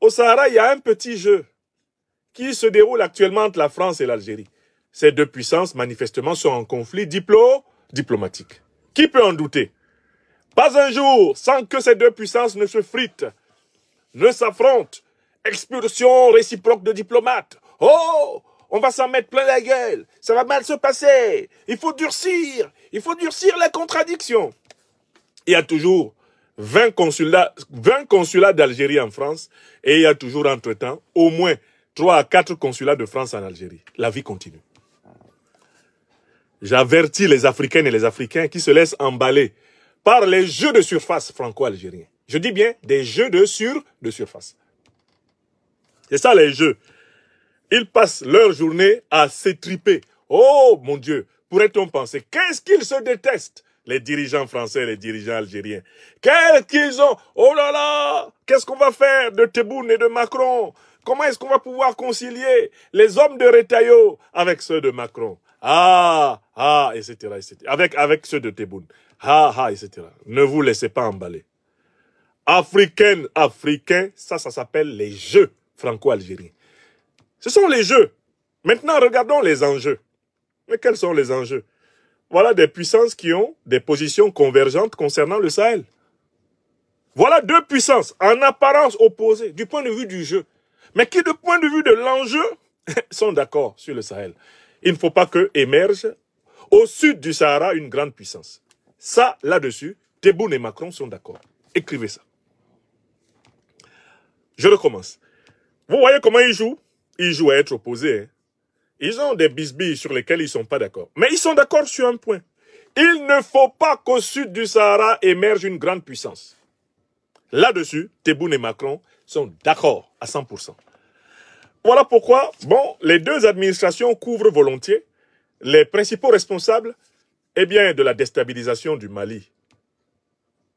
Au Sahara, il y a un petit jeu qui se déroule actuellement entre la France et l'Algérie. Ces deux puissances, manifestement, sont en conflit diplomatique. Qui peut en douter? Pas un jour sans que ces deux puissances ne se fritent, ne s'affrontent. Expulsion réciproque de diplomates. Oh, on va s'en mettre plein la gueule. Ça va mal se passer. Il faut durcir les contradictions. Il y a toujours 20 consulats d'Algérie en France et il y a toujours entre-temps au moins 3 à 4 consulats de France en Algérie. La vie continue. J'avertis les Africaines et les Africains qui se laissent emballer par les jeux de surface franco-algériens. Je dis bien des jeux de surface. C'est ça les jeux. Ils passent leur journée à s'étriper. Oh mon Dieu, pourrait-on penser, qu'est-ce qu'ils se détestent, les dirigeants français et les dirigeants algériens. Qu'est-ce qu'ils ont? Oh là là, qu'est-ce qu'on va faire de Tebboune et de Macron? Comment est-ce qu'on va pouvoir concilier les hommes de Retailleau avec ceux de Macron? Etc. Avec ceux de Tebboune. Etc. Ne vous laissez pas emballer. Africains, ça s'appelle les jeux franco-algériens. Ce sont les jeux. Maintenant, regardons les enjeux. Mais quels sont les enjeux? Voilà des puissances qui ont des positions convergentes concernant le Sahel. Voilà deux puissances en apparence opposées du point de vue du jeu, mais qui, du point de vue de l'enjeu, sont d'accord sur le Sahel. Il ne faut pas que émerge au sud du Sahara une grande puissance. Ça, là-dessus, Tebboune et Macron sont d'accord. Écrivez ça. Je recommence. Vous voyez comment ils jouent? Ils jouent à être opposés. Hein. Ils ont des bisbilles sur lesquels ils ne sont pas d'accord. Mais ils sont d'accord sur un point. Il ne faut pas qu'au sud du Sahara émerge une grande puissance. Là-dessus, Tebboune et Macron sont d'accord à 100%. Voilà pourquoi, bon, les deux administrations couvrent volontiers les principaux responsables de la déstabilisation du Mali,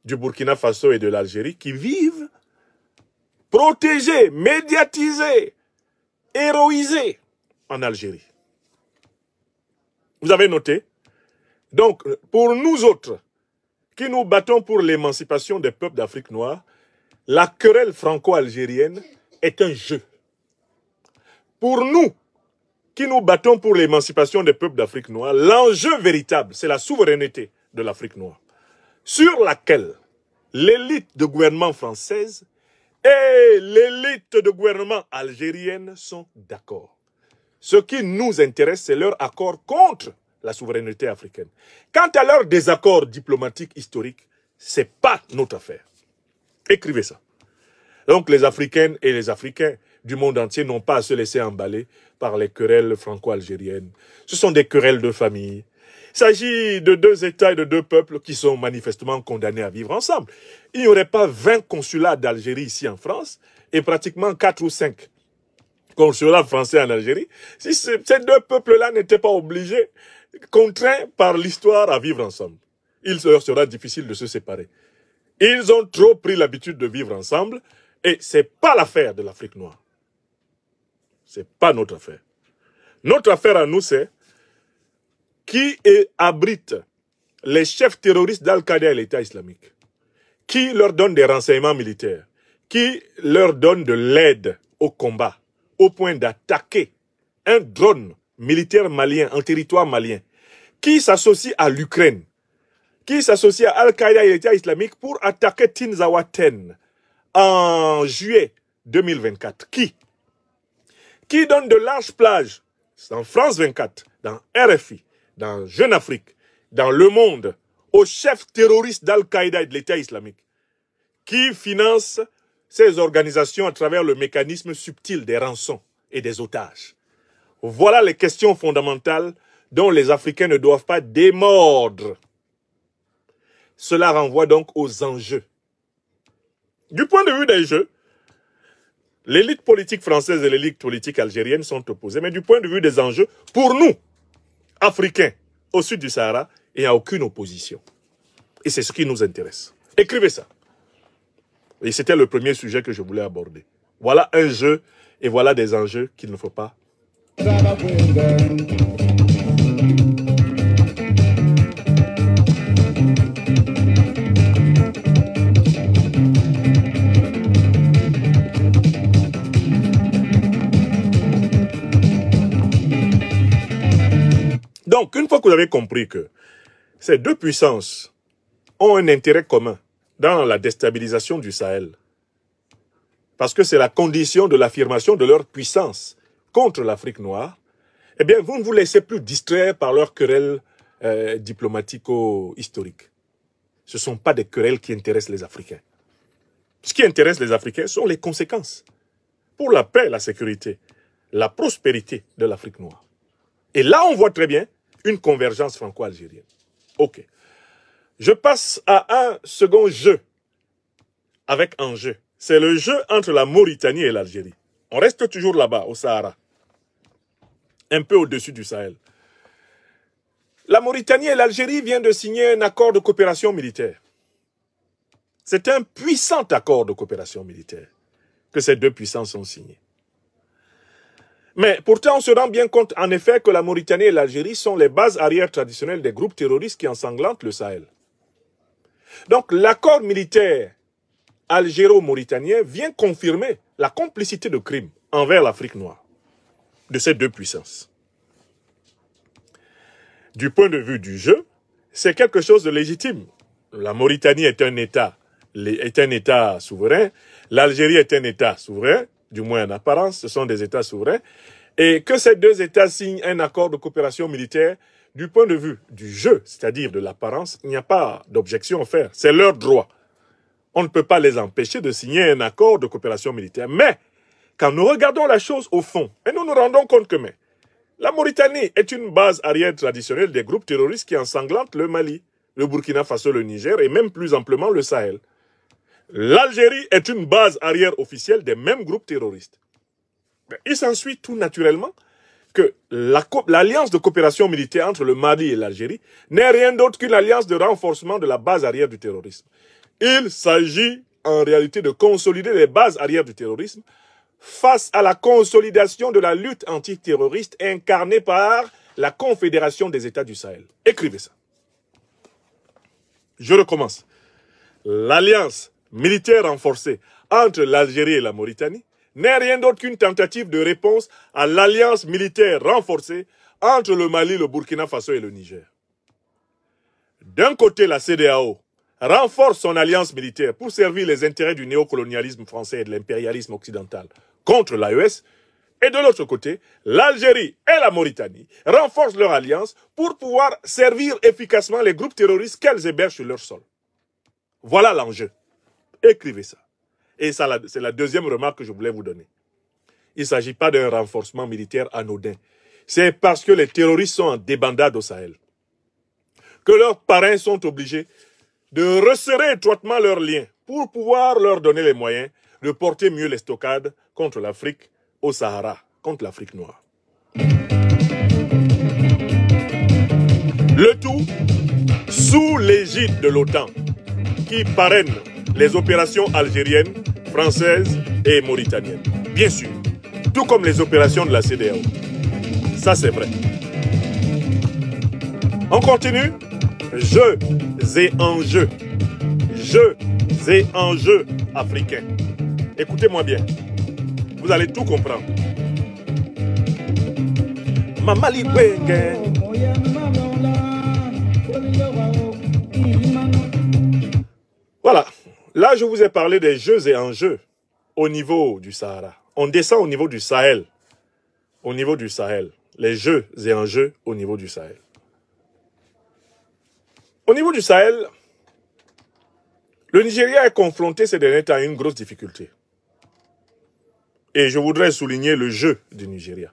du Burkina Faso et de l'Algérie qui vivent protégés, médiatisés, héroïsés en Algérie. Vous avez noté? Donc, pour nous autres, qui nous battons pour l'émancipation des peuples d'Afrique noire, la querelle franco-algérienne est un jeu. Pour nous, qui nous battons pour l'émancipation des peuples d'Afrique noire, l'enjeu véritable, c'est la souveraineté de l'Afrique noire, sur laquelle l'élite de gouvernement française et l'élite de gouvernement algérienne sont d'accord. Ce qui nous intéresse, c'est leur accord contre la souveraineté africaine. Quant à leur désaccord diplomatique historique, ce n'est pas notre affaire. Écrivez ça. Donc les Africaines et les Africains du monde entier n'ont pas à se laisser emballer par les querelles franco-algériennes. Ce sont des querelles de famille. Il s'agit de deux États et de deux peuples qui sont manifestement condamnés à vivre ensemble. Il n'y aurait pas 20 consulats d'Algérie ici en France et pratiquement 4 ou 5 consulats français en Algérie si ces deux peuples-là n'étaient pas obligés, contraints par l'histoire à vivre ensemble. Il leur sera difficile de se séparer. Ils ont trop pris l'habitude de vivre ensemble et ce n'est pas l'affaire de l'Afrique noire. Ce n'est pas notre affaire. Notre affaire à nous, c'est qui abrite les chefs terroristes d'Al-Qaïda et l'État islamique, qui leur donne des renseignements militaires, qui leur donne de l'aide au combat, au point d'attaquer un drone militaire malien en territoire malien, qui s'associe à l'Ukraine, qui s'associe à Al-Qaïda et l'État islamique pour attaquer Tinzaouaten en juillet 2024. Qui donne de larges plages dans France 24, dans RFI, dans Jeune Afrique, dans Le Monde, aux chefs terroristes d'Al-Qaïda et de l'État islamique, qui finance ces organisations à travers le mécanisme subtil des rançons et des otages. Voilà les questions fondamentales dont les Africains ne doivent pas démordre. Cela renvoie donc aux enjeux. Du point de vue des jeux, l'élite politique française et l'élite politique algérienne sont opposées, mais du point de vue des enjeux, pour nous, Africains, au sud du Sahara, il n'y a aucune opposition. Et c'est ce qui nous intéresse. Écrivez ça. Et c'était le premier sujet que je voulais aborder. Voilà un jeu et voilà des enjeux qu'il ne faut pas. Donc, une fois que vous avez compris que ces deux puissances ont un intérêt commun dans la déstabilisation du Sahel, parce que c'est la condition de l'affirmation de leur puissance contre l'Afrique noire, eh bien, vous ne vous laissez plus distraire par leurs querelles diplomatico-historiques. Ce ne sont pas des querelles qui intéressent les Africains. Ce qui intéresse les Africains sont les conséquences pour la paix, la sécurité, la prospérité de l'Afrique noire. Et là, on voit très bien une convergence franco-algérienne. OK. Je passe à un second jeu avec enjeu. C'est le jeu entre la Mauritanie et l'Algérie. On reste toujours là-bas, au Sahara, un peu au-dessus du Sahel. La Mauritanie et l'Algérie viennent de signer un accord de coopération militaire. C'est un puissant accord de coopération militaire que ces deux puissances ont signé. Mais pourtant, on se rend bien compte, en effet, que la Mauritanie et l'Algérie sont les bases arrières traditionnelles des groupes terroristes qui ensanglantent le Sahel. Donc, l'accord militaire algéro-mauritanien vient confirmer la complicité de crimes envers l'Afrique noire de ces deux puissances. Du point de vue du jeu, c'est quelque chose de légitime. La Mauritanie est un État souverain, l'Algérie est un État souverain, du moins en apparence, ce sont des États souverains, et que ces deux États signent un accord de coopération militaire, du point de vue du jeu, c'est-à-dire de l'apparence, il n'y a pas d'objection à faire, c'est leur droit. On ne peut pas les empêcher de signer un accord de coopération militaire. Mais, quand nous regardons la chose au fond, et nous nous rendons compte que la Mauritanie est une base arrière traditionnelle des groupes terroristes qui ensanglantent le Mali, le Burkina Faso, le Niger et même plus amplement le Sahel. L'Algérie est une base arrière officielle des mêmes groupes terroristes. Il s'ensuit tout naturellement que l'alliance de coopération militaire entre le Mali et l'Algérie n'est rien d'autre qu'une alliance de renforcement de la base arrière du terrorisme. Il s'agit en réalité de consolider les bases arrière du terrorisme face à la consolidation de la lutte antiterroriste incarnée par la Confédération des États du Sahel. Écrivez ça. Je recommence. L'alliance militaire renforcée entre l'Algérie et la Mauritanie n'est rien d'autre qu'une tentative de réponse à l'alliance militaire renforcée entre le Mali, le Burkina Faso et le Niger. D'un côté, la CEDEAO renforce son alliance militaire pour servir les intérêts du néocolonialisme français et de l'impérialisme occidental contre l'AES, et de l'autre côté, l'Algérie et la Mauritanie renforcent leur alliance pour pouvoir servir efficacement les groupes terroristes qu'elles hébergent sur leur sol. Voilà l'enjeu. Écrivez ça. Et ça, c'est la deuxième remarque que je voulais vous donner. Il ne s'agit pas d'un renforcement militaire anodin. C'est parce que les terroristes sont en débandade au Sahel que leurs parrains sont obligés de resserrer étroitement leurs liens pour pouvoir leur donner les moyens de porter mieux les stockades contre l'Afrique au Sahara, contre l'Afrique noire. Le tout sous l'égide de l'OTAN qui parraine les opérations algériennes, françaises et mauritaniennes. Bien sûr, tout comme les opérations de la CEDEAO. Ça, c'est vrai. On continue. Jeux et enjeux. Jeux et enjeux africains. Écoutez-moi bien. Vous allez tout comprendre. Mamali Wenge. Voilà. Là, je vous ai parlé des jeux et enjeux au niveau du Sahara. On descend au niveau du Sahel. Au niveau du Sahel. Les jeux et enjeux au niveau du Sahel. Au niveau du Sahel, le Nigeria est confronté ces derniers temps à une grosse difficulté. Et je voudrais souligner le jeu du Nigeria.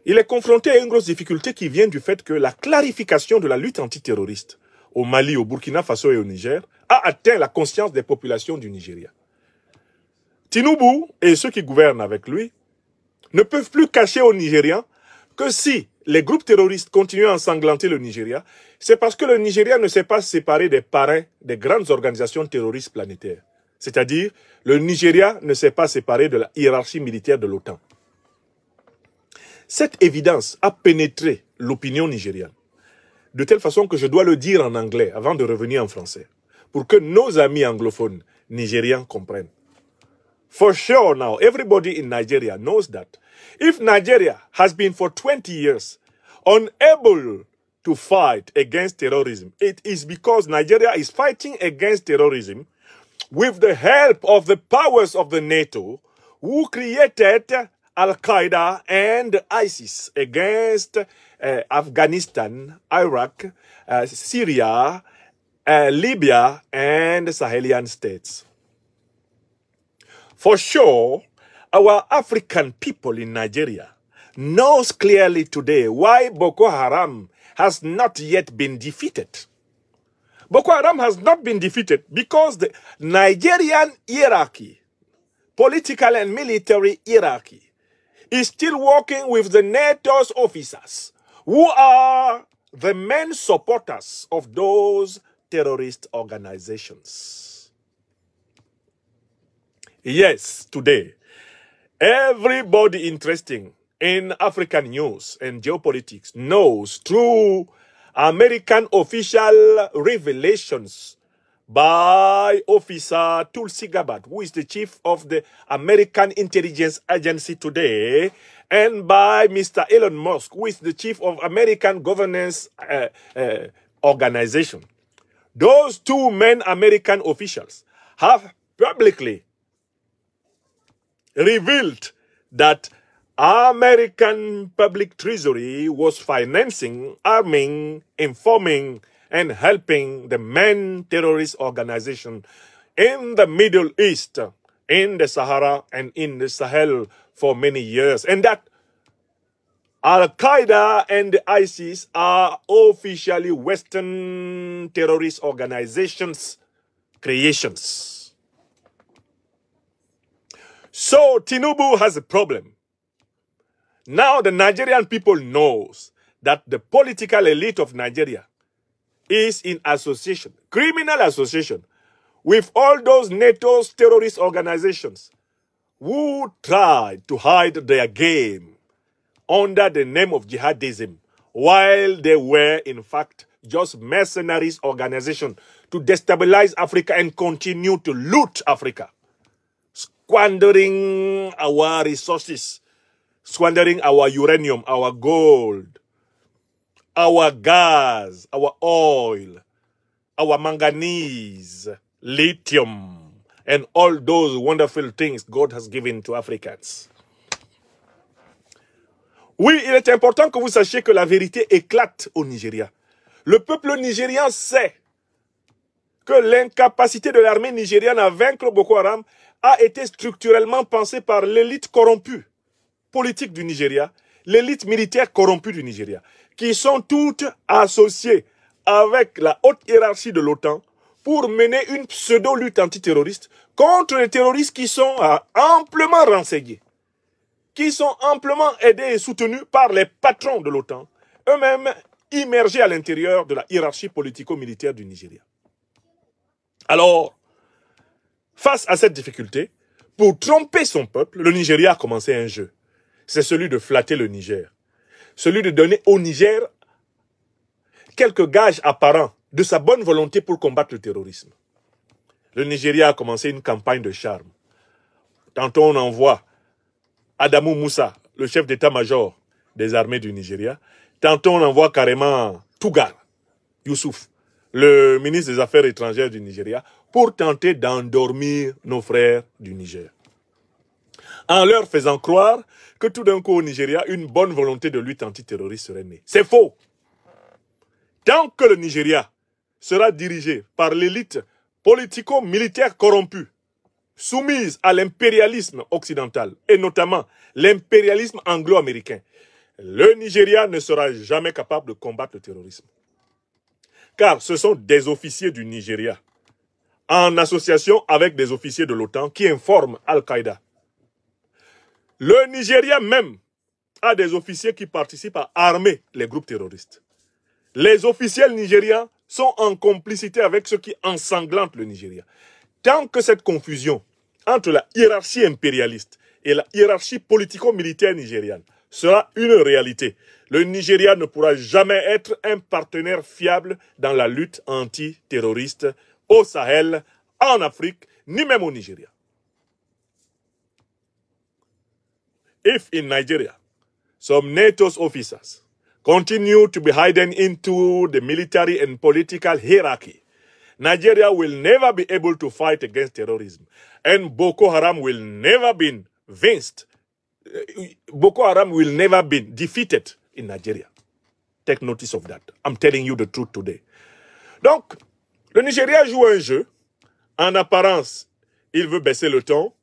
Il est confronté à une grosse difficulté qui vient du fait que la clarification de la lutte antiterroriste au Mali, au Burkina Faso et au Niger a atteint la conscience des populations du Nigeria. Tinubu et ceux qui gouvernent avec lui ne peuvent plus cacher aux Nigérians que si les groupes terroristes continuent à ensanglanter le Nigeria, c'est parce que le Nigeria ne s'est pas séparé des parrains des grandes organisations terroristes planétaires. C'est-à-dire, le Nigeria ne s'est pas séparé de la hiérarchie militaire de l'OTAN. Cette évidence a pénétré l'opinion nigériane, de telle façon que je dois le dire en anglais avant de revenir en français, pour que nos amis anglophones nigérians comprennent. For sure now, everybody in Nigeria knows that if Nigeria has been for 20 years unable to fight against terrorism, it is because Nigeria is fighting against terrorism with the help of the powers of the NATO, who created Al-Qaeda and ISIS against Afghanistan, Iraq, Syria, Libya, and Sahelian states. For sure, our African people in Nigeria knows clearly today why Boko Haram has not yet been defeated. Boko Haram has not been defeated because the Nigerian hierarchy, political and military hierarchy, is still working with the NATO's officers, who are the main supporters of those terrorist organizations. Yes, today, everybody interested in African news and geopolitics knows through American official revelations by Officer Tulsi Gabbard, who is the chief of the American Intelligence Agency today, and by Mr. Elon Musk, who is the chief of American Governance Organization. Those two main American officials have publicly revealed that American public treasury was financing, arming, informing, and helping the main terrorist organization in the Middle East, in the Sahara, and in the Sahel for many years. And that Al-Qaeda and ISIS are officially Western terrorist organizations' creations. So Tinubu has a problem. Now the Nigerian people knows that the political elite of Nigeria is in association, criminal association, with all those NATO's terrorist organizations who tried to hide their game under the name of jihadism, while they were in fact just mercenaries organization to destabilize Africa and continue to loot Africa, squandering our resources, squandering our uranium, our gold, our gas, our oil, our manganese, lithium, and all those wonderful things God has given to Africans. Oui, il est important que vous sachiez que la vérité éclate au Nigeria. Le peuple nigérien sait que l'incapacité de l'armée nigériane à vaincre Boko Haram a été structurellement pensée par l'élite corrompue politique du Nigeria, l'élite militaire corrompue du Nigeria, qui sont toutes associées avec la haute hiérarchie de l'OTAN pour mener une pseudo-lutte antiterroriste contre les terroristes qui sont amplement renseignés, qui sont amplement aidés et soutenus par les patrons de l'OTAN, eux-mêmes immergés à l'intérieur de la hiérarchie politico-militaire du Nigeria. Alors, face à cette difficulté, pour tromper son peuple, le Nigeria a commencé un jeu. C'est celui de flatter le Niger. Celui de donner au Niger quelques gages apparents de sa bonne volonté pour combattre le terrorisme. Le Nigeria a commencé une campagne de charme. Tantôt on envoie Adamou Moussa, le chef d'état-major des armées du Nigeria. Tantôt on envoie carrément Tougar Youssouf, le ministre des Affaires étrangères du Nigeria, pour tenter d'endormir nos frères du Niger, en leur faisant croire que tout d'un coup au Nigeria, une bonne volonté de lutte antiterroriste serait née. C'est faux. Tant que le Nigeria sera dirigé par l'élite politico-militaire corrompue, soumise à l'impérialisme occidental, et notamment l'impérialisme anglo-américain, le Nigeria ne sera jamais capable de combattre le terrorisme. Car ce sont des officiers du Nigeria, en association avec des officiers de l'OTAN, qui informent Al-Qaïda. Le Nigeria même a des officiers qui participent à armer les groupes terroristes. Les officiels nigérians sont en complicité avec ceux qui ensanglantent le Nigeria. Tant que cette confusion entre la hiérarchie impérialiste et la hiérarchie politico-militaire nigériane sera une réalité, le Nigeria ne pourra jamais être un partenaire fiable dans la lutte antiterroriste au Sahel, en Afrique, ni même au Nigeria. If in Nigeria, some NATO's officers continue to be hidden into the military and political hierarchy, Nigeria will never be able to fight against terrorism. And Boko Haram will never be vinced. Boko Haram will never be defeated in Nigeria. Take notice of that. I'm telling you the truth today. Donc, le Nigeria joue un jeu. En apparence, il veut baisser le ton.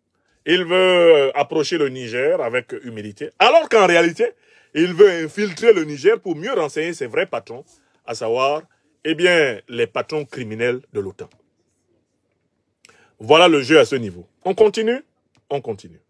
Il veut approcher le Niger avec humilité. Alors qu'en réalité, il veut infiltrer le Niger pour mieux renseigner ses vrais patrons, à savoir, eh bien, les patrons criminels de l'OTAN. Voilà le jeu à ce niveau. On continue? On continue.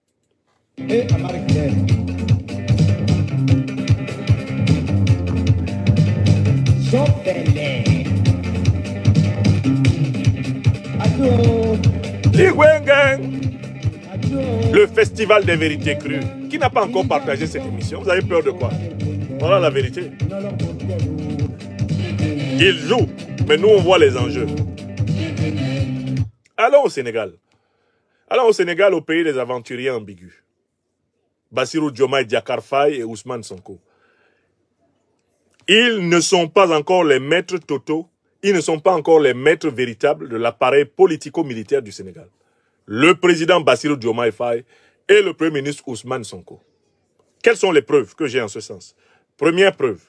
Le festival des vérités crues. Qui n'a pas encore partagé cette émission? Vous avez peur de quoi? Voilà la vérité. Ils jouent, mais nous on voit les enjeux. Allons au Sénégal. Allons au Sénégal, au pays des aventuriers ambigus. Bassirou Diomaye Diakhar Faye et Ousmane Sonko. Ils ne sont pas encore les maîtres totaux, ils ne sont pas encore les maîtres véritables de l'appareil politico-militaire du Sénégal. Le président Bassirou Diomaye Faye et le premier ministre Ousmane Sonko. Quelles sont les preuves que j'ai en ce sens? Première preuve.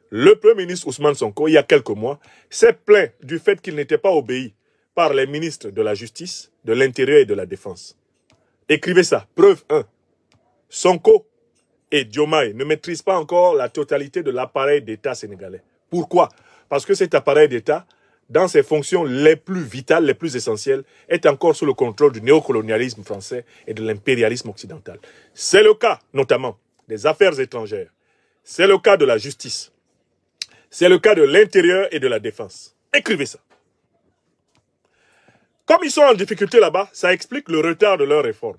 Le premier ministre Ousmane Sonko, il y a quelques mois, s'est plaint du fait qu'il n'était pas obéi par les ministres de la Justice, de l'Intérieur et de la Défense. Écrivez ça. Preuve 1. Sonko et Diomaye ne maîtrisent pas encore la totalité de l'appareil d'État sénégalais. Pourquoi? Parce que cet appareil d'État, dans ses fonctions les plus vitales, les plus essentielles, est encore sous le contrôle du néocolonialisme français et de l'impérialisme occidental. C'est le cas, notamment, des affaires étrangères. C'est le cas de la justice. C'est le cas de l'intérieur et de la défense. Écrivez ça. Comme ils sont en difficulté là-bas, ça explique le retard de leurs réformes.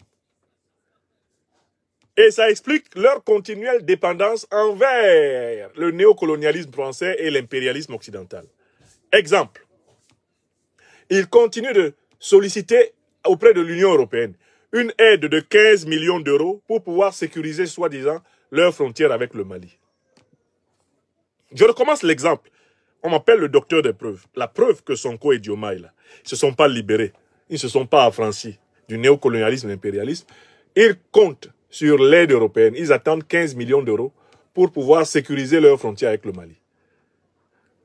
Et ça explique leur continuelle dépendance envers le néocolonialisme français et l'impérialisme occidental. Exemple, ils continuent de solliciter auprès de l'Union européenne une aide de 15 millions d'euros pour pouvoir sécuriser, soi-disant, leurs frontières avec le Mali. Je recommence l'exemple. On m'appelle le docteur des preuves. La preuve que Sonko et Diomaye, là, ils ne se sont pas libérés, ils ne se sont pas affranchis du néocolonialisme et l'impérialisme. Ils comptent sur l'aide européenne. Ils attendent 15 millions d'euros pour pouvoir sécuriser leurs frontières avec le Mali.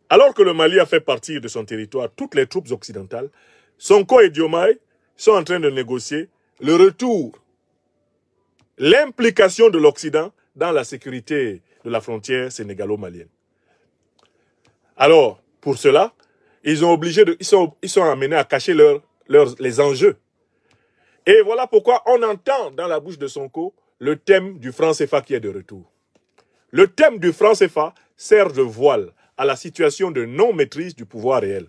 Alors que le Mali a fait partir de son territoire toutes les troupes occidentales, Sonko et Diomaye sont en train de négocier le retour, l'implication de l'Occident dans la sécurité de la frontière sénégalo-malienne. Alors, pour cela, ils sont amenés à cacher les enjeux. Et voilà pourquoi on entend dans la bouche de Sonko le thème du franc CFA qui est de retour. Le thème du franc CFA sert de voile à la situation de non-maîtrise du pouvoir réel.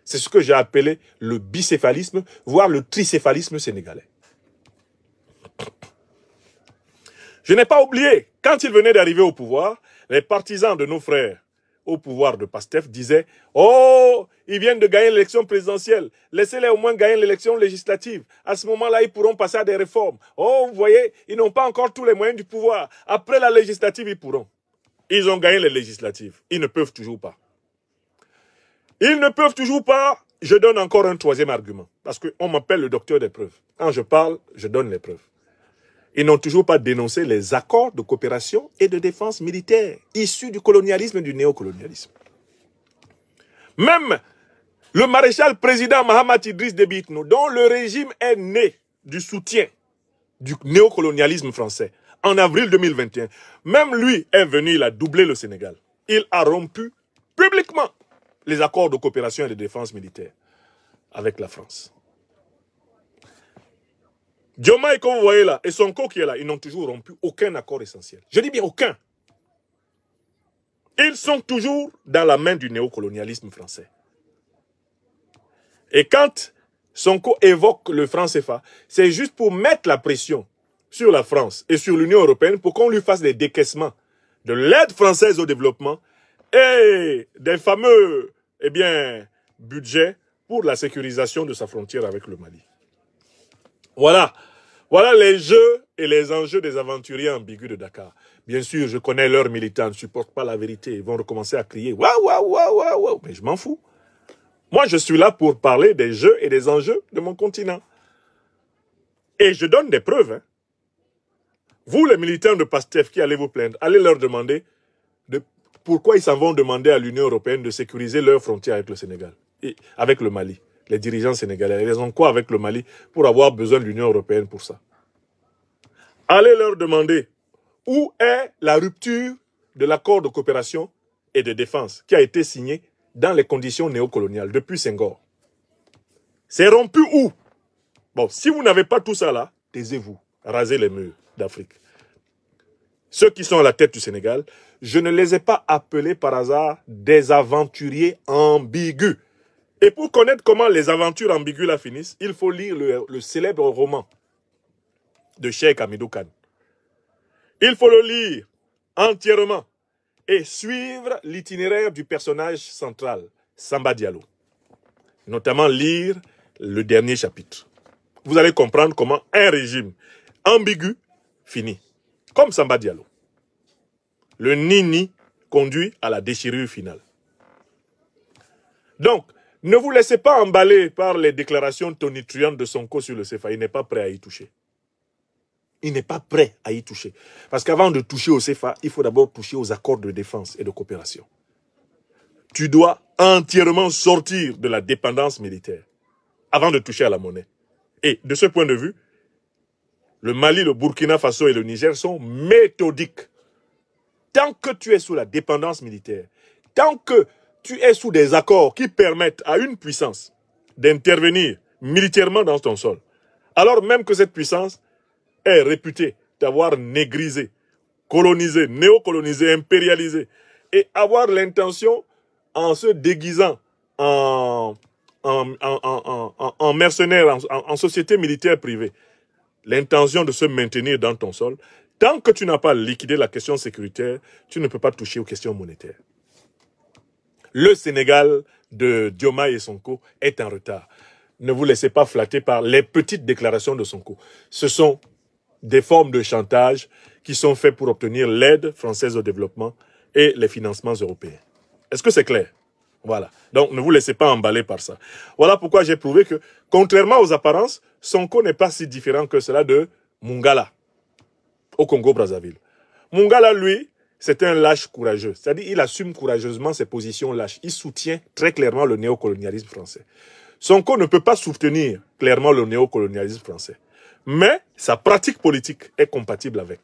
C'est ce que j'ai appelé le bicéphalisme, voire le tricéphalisme sénégalais. Je n'ai pas oublié, quand ils venaient d'arriver au pouvoir, les partisans de nos frères au pouvoir de PASTEF disaient « Oh, ils viennent de gagner l'élection présidentielle, laissez-les au moins gagner l'élection législative. À ce moment-là, ils pourront passer à des réformes. Oh, vous voyez, ils n'ont pas encore tous les moyens du pouvoir. Après la législative, ils pourront. » Ils ont gagné les législatives. Ils ne peuvent toujours pas. Ils ne peuvent toujours pas. Je donne encore un troisième argument. Parce qu'on m'appelle le docteur des preuves. Quand je parle, je donne les preuves. Ils n'ont toujours pas dénoncé les accords de coopération et de défense militaire issus du colonialisme et du néocolonialisme. Même le maréchal président Mahamat Idriss Déby Itno, dont le régime est né du soutien du néocolonialisme français, en avril 2021, même lui est venu, il a doublé le Sénégal. Il a rompu publiquement les accords de coopération et de défense militaire avec la France. Diomaye, comme vous voyez là, et Sonko qui est là, ils n'ont toujours rompu aucun accord essentiel. Je dis bien aucun. Ils sont toujours dans la main du néocolonialisme français. Et quand Sonko évoque le franc CFA, c'est juste pour mettre la pression sur la France et sur l'Union européenne pour qu'on lui fasse des décaissements de l'aide française au développement et des fameux budgets pour la sécurisation de sa frontière avec le Mali. Voilà les jeux et les enjeux des aventuriers ambigus de Dakar. Bien sûr, je connais leurs militants, ne supportent pas la vérité. Ils vont recommencer à crier « Waouh, waouh, waouh, waouh, waouh !» Mais je m'en fous. Moi, je suis là pour parler des jeux et des enjeux de mon continent. Et je donne des preuves. Hein. Vous, les militants de PASTEF qui allez vous plaindre, allez leur demander pourquoi ils s'en vont demander à l'Union européenne de sécuriser leurs frontières avec le Sénégal et avec le Mali. Les dirigeants sénégalais, ils ont quoi avec le Mali pour avoir besoin de l'Union européenne pour ça? Allez leur demander où est la rupture de l'accord de coopération et de défense qui a été signé dans les conditions néocoloniales depuis Senghor. C'est rompu où? Bon, si vous n'avez pas tout ça là, taisez-vous, rasez les murs d'Afrique. Ceux qui sont à la tête du Sénégal, je ne les ai pas appelés par hasard des aventuriers ambigus. Et pour connaître comment les aventures ambiguës là finissent, il faut lire le célèbre roman de Cheikh Hamidou Kane. Il faut le lire entièrement et suivre l'itinéraire du personnage central, Samba Diallo. Notamment lire le dernier chapitre. Vous allez comprendre comment un régime ambigu finit, comme Samba Diallo. Le nini conduit à la déchirure finale. Donc, ne vous laissez pas emballer par les déclarations tonitruantes de Sonko sur le CFA. Il n'est pas prêt à y toucher. Il n'est pas prêt à y toucher. Parce qu'avant de toucher au CFA, il faut d'abord toucher aux accords de défense et de coopération. Tu dois entièrement sortir de la dépendance militaire avant de toucher à la monnaie. Et de ce point de vue, le Mali, le Burkina Faso et le Niger sont méthodiques. Tant que tu es sous la dépendance militaire, tant que tu es sous des accords qui permettent à une puissance d'intervenir militairement dans ton sol, alors même que cette puissance est réputée d'avoir négrisé, colonisé, néocolonisé, impérialisé, et avoir l'intention, en se déguisant en mercenaire, en société militaire privée, l'intention de se maintenir dans ton sol, tant que tu n'as pas liquidé la question sécuritaire, tu ne peux pas toucher aux questions monétaires. Le Sénégal de Diomaye et Sonko est en retard. Ne vous laissez pas flatter par les petites déclarations de Sonko. Ce sont des formes de chantage qui sont faites pour obtenir l'aide française au développement et les financements européens. Est-ce que c'est clair? Voilà. Donc, ne vous laissez pas emballer par ça. Voilà pourquoi j'ai prouvé que, contrairement aux apparences, Sonko n'est pas si différent que cela de Mungala, au Congo-Brazzaville. Mungala, lui, c'est un lâche courageux. C'est-à-dire, il assume courageusement ses positions lâches. Il soutient très clairement le néocolonialisme français. Sonko ne peut pas soutenir clairement le néocolonialisme français. Mais sa pratique politique est compatible avec.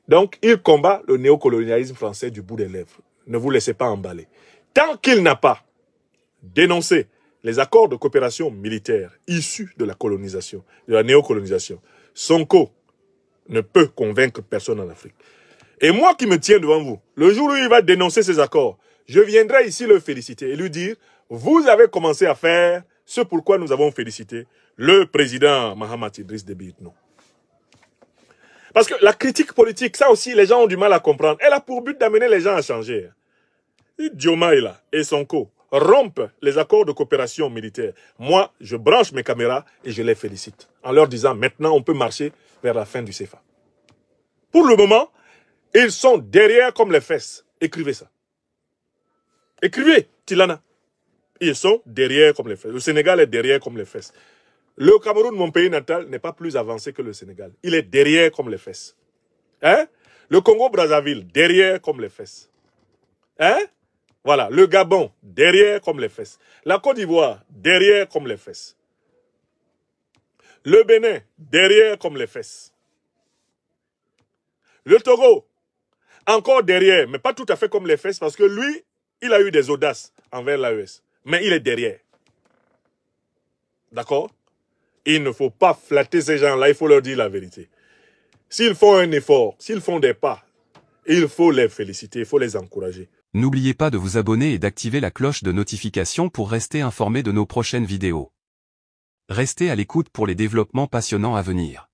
Donc, il combat le néocolonialisme français du bout des lèvres. Ne vous laissez pas emballer. Tant qu'il n'a pas dénoncé les accords de coopération militaire issus de la colonisation, de la néocolonisation, Sonko ne peut convaincre personne en Afrique. Et moi qui me tiens devant vous, le jour où il va dénoncer ces accords, je viendrai ici le féliciter et lui dire « Vous avez commencé à faire ce pourquoi nous avons félicité le président Mahamat Idriss Déby Itno. » Parce que la critique politique, ça aussi, les gens ont du mal à comprendre. Elle a pour but d'amener les gens à changer. Si Diomaye là et Sonko rompent les accords de coopération militaire, moi, je branche mes caméras et je les félicite en leur disant « Maintenant, on peut marcher vers la fin du CFA. » Pour le moment, ils sont derrière comme les fesses. Écrivez ça. Écrivez, Tilana. Ils sont derrière comme les fesses. Le Sénégal est derrière comme les fesses. Le Cameroun, mon pays natal, n'est pas plus avancé que le Sénégal. Il est derrière comme les fesses. Hein? Le Congo-Brazzaville, derrière comme les fesses. Hein? Voilà. Le Gabon, derrière comme les fesses. La Côte d'Ivoire, derrière comme les fesses. Le Bénin, derrière comme les fesses. Le Togo, encore derrière, mais pas tout à fait comme les fesses, parce que lui, il a eu des audaces envers l'AES. Mais il est derrière. D'accord? Il ne faut pas flatter ces gens-là, il faut leur dire la vérité. S'ils font un effort, s'ils font des pas, il faut les féliciter, il faut les encourager. N'oubliez pas de vous abonner et d'activer la cloche de notification pour rester informé de nos prochaines vidéos. Restez à l'écoute pour les développements passionnants à venir.